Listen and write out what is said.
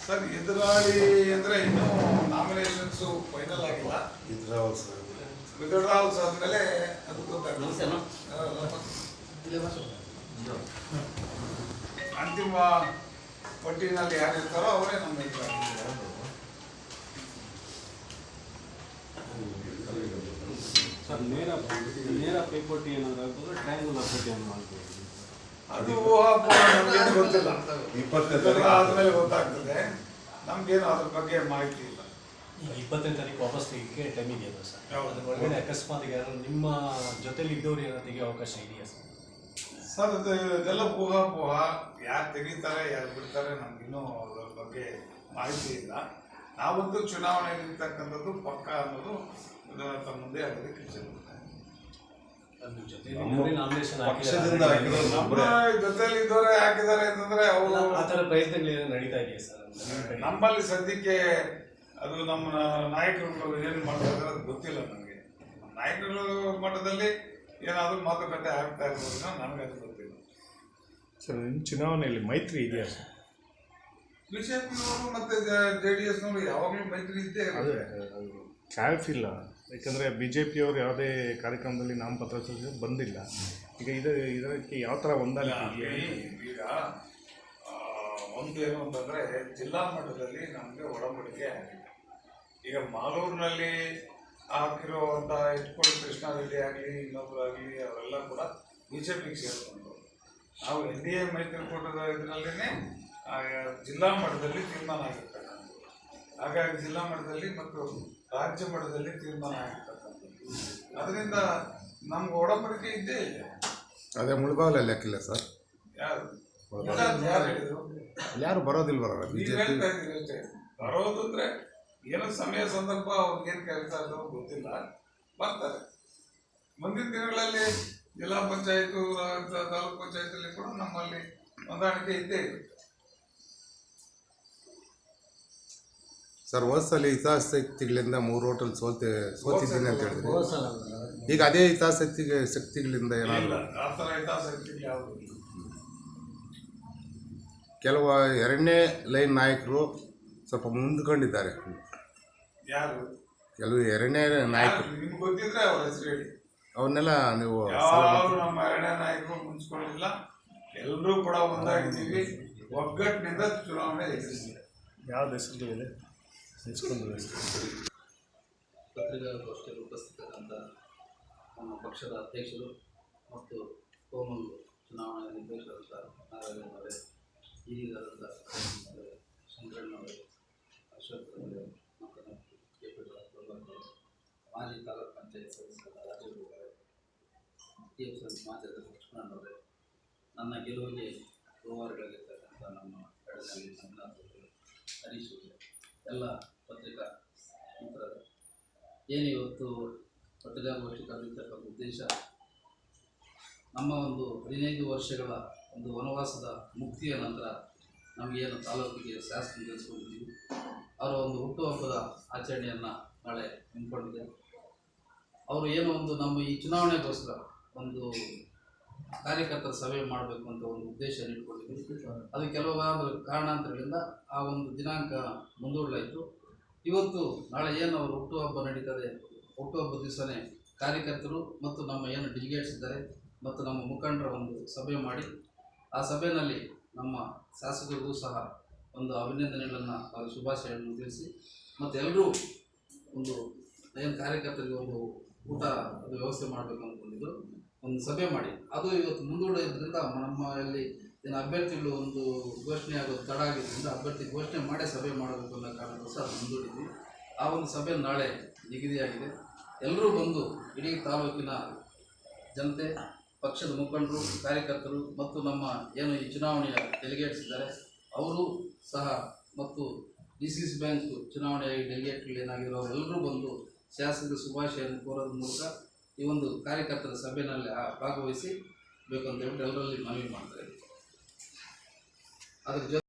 Sir ಎದುರಾಳಿ ಅಂದರೆ ಇನ್ನೂ ನಾಮಿನೇಷನ್ಸು ಫೈನಲ್ ಆಗಿಲ್ಲ. ವಿಡ್ರಾವಲ್ಸ್ ಆದಮೇಲೆ ಅದು ಗೊತ್ತಾಗ್ತದೆ. ಅಂತಿಮ ಪಟ್ಟಿನಲ್ಲಿ ಯಾರು ಇರ್ತಾರೋ ಅವರೇ ನಮ್ಮ ಎದುರಾಳಿ. ಸರ್ ನೇರ ಪೈಪೋಟಿ ಏನಾದ್ರು ಆಗ್ತದೆ, ಟ್ರಯಾಂಗುಲರ್ ಪೈಪೋಟಿ ಏನಾದ್ರು ಆಗ್ತದೆ? ಅದು ನಮ್ಗೇನು ಗೊತ್ತಿಲ್ಲ. ಆದ್ಮೇಲೆ ಗೊತ್ತಾಗ್ತದೆ. ನಮ್ಗೇನು ಅದ್ರ ಬಗ್ಗೆ ಮಾಹಿತಿ ಇಲ್ಲ. ಈಗ 20ನೇ ತಾರೀಕು ವಾಪಸ್ ತೆಗಿಕ್ಕೆ ಟೈಮ್ ಇದೆಯಲ್ಲ ಸರ್? ಅದ್ರ ಒಳಗಡೆ ಅಕಸ್ಮಾತ್ ಯಾರು ನಿಮ್ಮ ಜೊತೆಲಿ ಇದ್ದವ್ರು ಏನಾದ್ರು ತೆಗಿಯೋ ಅವಕಾಶ ಇದೆಯಾ ಸರ್? ಸರ್ ಇದೆಲ್ಲ ಊಹಾಪೋಹ. ಯಾರು ತೆಗಿತಾರೆ ಯಾರು ಬಿಡ್ತಾರೆ ನಮ್ಗಿನ್ನೂ ಅದ್ರ ಬಗ್ಗೆ ಮಾಹಿತಿ ಇಲ್ಲ. ನಾವಂತೂ ಚುನಾವಣೆ ನಿಲ್ತಕ್ಕಂಥದ್ದು ಪಕ್ಕ ಅನ್ನೋದು ತಮ್ಮ ಮುಂದೆ ಆಗೋದಕ್ಕೆ ಜೊತೆಲಿ ಇದ್ದವರೇ ಹಾಕಿದ್ದಾರೆ ಅಂತಂದ್ರೆ ಅವರು ಆ ಥರ ಪ್ರಯತ್ನಗಳು ನಡೀತಾ ಇದೆಯಾ ಸರ್? ನಮ್ಮಲ್ಲಿ ಸದ್ಯಕ್ಕೆ ಅದು ನಮ್ಮ ನಾಯಕರುಗಳು ಏನು ಮಾಡ್ತಾರೆ ಅದು ಗೊತ್ತಿಲ್ಲ ನನಗೆ. ನಾಯಕರುಗಳ ಮಟ್ಟದಲ್ಲಿ ಏನಾದರೂ ಮಾತುಕತೆ ಆಗ್ತಾ ಇರ್ಬೋದು, ನನಗೆ ಅದು ಗೊತ್ತಿಲ್ಲ. ಸರ್ ಚುನಾವಣೆಯಲ್ಲಿ ಮೈತ್ರಿ ಇದೆಯಾ ಸರ್? ಬಿಜೆಪಿಯವರು ಮತ್ತು JDSನವರು ಯಾವಾಗಲೂ ಮೈತ್ರಿ ಇದ್ದೇ ಇರುತ್ತೆ. ಚಾನ್ಸ್ ಇಲ್ಲ, ಯಾಕಂದರೆ ಬಿ ಜೆ ಪಿಯವರು ಯಾವುದೇ ಕಾರ್ಯಕ್ರಮದಲ್ಲಿ ನಾಮಪತ್ರ ಬಂದಿಲ್ಲ. ಈಗ ಇದಕ್ಕೆ ಯಾವ ಥರ ಹೊಂದಾಣಿಕೆ ಇದೆಯಾ? ಈಗ ಒಂದೇನು ಅಂತಂದರೆ ಜಿಲ್ಲಾ ಮಟ್ಟದಲ್ಲಿ ನಮಗೆ ಒಡಂಬಡಿಕೆ ಆಗಿದೆ. ಈಗ ಮಾಲೂರಿನಲ್ಲಿ ಹಾಕಿರುವಂಥ ಇಟ್ಕೊಂಡು ಕೃಷ್ಣಾರೆಡ್ಡಿ ಆಗಲಿ ಇನ್ನೊಬ್ಬರಾಗಲಿ ಅವರೆಲ್ಲ ಕೂಡ BJPಗೆ ಸೇರಿಕೊಂಡು ನಾವು NDA ಮೈತ್ರಿಕೂಟದ ಇದರಲ್ಲೇ ಜಿಲ್ಲಾ ಮಟ್ಟದಲ್ಲಿ ತೀರ್ಮಾನ ಆಗಿರ್ತಕ್ಕಂಥದ್ದು. ಹಾಗಾಗಿ ಜಿಲ್ಲಾ ಮಟ್ಟದಲ್ಲಿ ಮತ್ತು ರಾಜ್ಯ ಮಟ್ಟದಲ್ಲಿ ತೀರ್ಮಾನ ಆಗಿರ್ತಕ್ಕಂಥದ್ದು. ಅದರಿಂದ ನಮ್ಗೆ ಒಡಂಬಡಿಕೆ ಇದ್ದೇ ಇಲ್ಲ. ಅದೇ ಮುಳಬಾಗಲಲ್ಲಿ ಲೆಕ್ಕಿಲ್ಲ ಸರ್. ಯಾರು ಹೇಳಿದ್ರು? ಯಾರು ಬರೋದಿಲ್ವಲ್ಲ ಬಿಜೆಪಿ? ಅಷ್ಟೇ ಬರೋದು ಅಂದರೆ ಏನೋ ಸಮಯ ಸಂದರ್ಭ ಅವ್ರಿಗೇನು ಕೆಲಸ ಅದು ಗೊತ್ತಿಲ್ಲ, ಬರ್ತಾರೆ. ಮುಂದಿನ ದಿನಗಳಲ್ಲಿ ಜಿಲ್ಲಾ ಪಂಚಾಯತು ತಾಲೂಕು ಪಂಚಾಯತಲ್ಲಿ ಕೂಡ ನಮ್ಮಲ್ಲಿ ಹೊಂದಾಣಿಕೆ ಇದ್ದೇ ಇರುತ್ತೆ. ಸರ್ ಹೋದ್ಸಲಿ ಹಿತಾಸಕ್ತಿಗಳಿಂದ 3 ಹೋಟೆಲ್ ಸೋತಿದ್ದೀನಿ ಅಂತ ಹೇಳಿದ್ರು. ಈಗ ಅದೇ ಶಕ್ತಿಗಳಿಂದ ಏನಾದರೂ ಆ ಥರ ಹಿತಾಸಕ್ತಿಗಳು ಯಾವುದು ಇಲ್ಲ. ಕೆಲವು 2ನೇ ಲೈನ್ ನಾಯಕರು ಸ್ವಲ್ಪ ಮುಂದ್ಕೊಂಡಿದ್ದಾರೆ. ಯಾರು ಕೆಲವು 2ನೇ ನಾಯಕರು ನಿಮ್ಗೆ ಗೊತ್ತಿದ್ರೆ ಅವ್ರ ಹೆಸರು ಹೇಳಿ. ಅವನ್ನೆಲ್ಲ ನೀವು ಯಾರು ನಮ್ಮ 2ನೇ ನಾಯಕರು ಮುಂಚ್ಕೊಳ್ಳಿಲ್ಲ. ಎಲ್ಲರೂ ಕೂಡ ಒಂದಾಗಿದ್ದೀವಿ. ಒಗ್ಗಟ್ಟಿನಿಂದ ಚುನಾವಣೆ ಎದುರಿಸಿದೆ. ಯಾವ್ದು ಹೆಸರುಗಳಿದೆ ಪತ್ರಿಕಾಗೋಷ್ಠಿಯಲ್ಲಿ ಉಪಸ್ಥಿತರಾದಂಥ ನಮ್ಮ ಪಕ್ಷದ ಅಧ್ಯಕ್ಷರು ಮತ್ತು ಕೋಮಲ್ ಚುನಾವಣಾ ನಿರ್ದೇಶಕರಾದಂಥ ನಾರಾಯಣವರೇ, ಹಿರಿಯರಾದಂಥ ಶಂಕರಣ್ಣವರೇ, ಅಶ್ವತ್ಥವರೇ, ಮತ್ತು KP ಮಾಜಿ ತಾಲೂಕು ಪಂಚಾಯತ್ ಸದಸ್ಯರಾದ ರಾಜೀವ್ರವರೇ, TFS ಮಾಜಿ ಅಧ್ಯಕ್ಷ ಲಕ್ಷ್ಮಣನವರೇ, ನನ್ನ ಗೆಲುವಿಗೆ ಗೋವಾರಗಳಾಗಿರ್ತಕ್ಕಂಥ ನಮ್ಮ ಬೆಳಗಾವಿ ಸಂಘನಾಥವರೇ, ಹರೀಶ್ ಅವರೇ, ಎಲ್ಲ ಪತ್ರಿಕಾ ಮಿತ್ರರೇ, ಏನಿವತ್ತು ಪತ್ರಿಕಾಗೋಷ್ಠಿ ಕರೆದಿರ್ತಕ್ಕಂಥ ಉದ್ದೇಶ ನಮ್ಮ ಒಂದು 15 ವರ್ಷಗಳ ಒಂದು ವನವಾಸದ ಮುಕ್ತಿಯ ನಂತರ ನಮಗೇನು ತಾಲೂಕಿಗೆ ಶಾಸನ ಗೆಲ್ಲಿಸ್ಕೊಂಡಿದ್ದೀವಿ, ಅವರ ಒಂದು ಹುಟ್ಟುಹಬ್ಬದ ಆಚರಣೆಯನ್ನು ನಾಳೆ ಹಮ್ಮಿಕೊಂಡಿದೆ. ಅವರು ಏನೋ ಒಂದು ನಮ್ಮ ಈ ಚುನಾವಣೆಗೋಸ್ಕರ ಒಂದು ಕಾರ್ಯಕರ್ತರ ಸಭೆ ಮಾಡಬೇಕು ಅಂತ ಒಂದು ಉದ್ದೇಶ ಇಟ್ಕೊಂಡಿದ್ವಿ. ಅದು ಕೆಲವಾದ ಕಾರಣಾಂತರಗಳಿಂದ ಆ ಒಂದು ದಿನಾಂಕ ಮುಂದೂಡಲಾಯಿತು. ಇವತ್ತು ನಾಳೆ ಏನು ಅವರು ಹುಟ್ಟುಹಬ್ಬ ನಡೀತದೆ, ಹುಟ್ಟುಹಬ್ಬ ದಿವಸನೇ ಕಾರ್ಯಕರ್ತರು ಮತ್ತು ನಮ್ಮ ಏನು ಡೆಲಿಗೇಟ್ಸ್ ಇದ್ದಾರೆ ಮತ್ತು ನಮ್ಮ ಮುಖಂಡರ ಒಂದು ಸಭೆ ಮಾಡಿ ಆ ಸಭೆಯಲ್ಲಿ ನಮ್ಮ ಶಾಸಕರಿಗೂ ಸಹ ಒಂದು ಅಭಿನಂದನೆಗಳನ್ನು ಹಾಗೂ ಶುಭಾಶಯಗಳನ್ನು ತಿಳಿಸಿ ಮತ್ತು ಎಲ್ಲರೂ ಒಂದು ಏನು ಕಾರ್ಯಕರ್ತರಿಗೆ ಒಂದು ಊಟ ಅದು ವ್ಯವಸ್ಥೆ ಮಾಡಬೇಕು ಅಂದ್ಕೊಂಡಿದ್ದು ಒಂದು ಸಭೆ ಮಾಡಿ ಅದು ಇವತ್ತು ಮುಂದೂಡೋದ್ರಿಂದ ನಮ್ಮಲ್ಲಿ ಏನು ಅಭ್ಯರ್ಥಿಗಳು ಒಂದು ಘೋಷಣೆ ಆಗೋದು ತಡ ಆಗಿದ್ದರಿಂದ ಅಭ್ಯರ್ಥಿ ಘೋಷಣೆ ಮಾಡೇ ಸಭೆ ಮಾಡಬೇಕು ಅನ್ನೋ ಕಾರಣಕ್ಕೋಸ್ಕರ ಅದು ಮುಂದೂಡಿದ್ವಿ. ಆ ಒಂದು ಸಭೆ ನಾಳೆ ನಿಗದಿಯಾಗಿದೆ. ಎಲ್ಲರೂ ಬಂದು ಇಡೀ ತಾಲೂಕಿನ ಜನತೆ, ಪಕ್ಷದ ಮುಖಂಡರು, ಕಾರ್ಯಕರ್ತರು ಮತ್ತು ನಮ್ಮ ಏನು ಈ ಚುನಾವಣೆಯ ಡೆಲಿಗೇಟ್ಸ್ ಇದ್ದಾರೆ ಅವರು ಸಹ ಮತ್ತು DCC ಬ್ಯಾಂಕ್ ಚುನಾವಣೆಯ ಡೆಲಿಗೇಟ್ಗಳು ಏನಾಗಿರೋ ಅವರೆಲ್ಲರೂ ಬಂದು ಶಾಸಕರ ಶುಭಾಶಯವನ್ನು ಕೋರೋದ್ರ ಮೂಲಕ ಈ ಒಂದು ಕಾರ್ಯಕರ್ತರ ಸಭೆಯಲ್ಲಿ ಭಾಗವಹಿಸಿ ಬೇಕಂತ ಹೇಳ್ಬಿಟ್ಟು ಎಲ್ಲರಲ್ಲಿ ಮನವಿ ಮಾಡ್ತಾರೆ. ಅದ್ರ ಜೊತೆ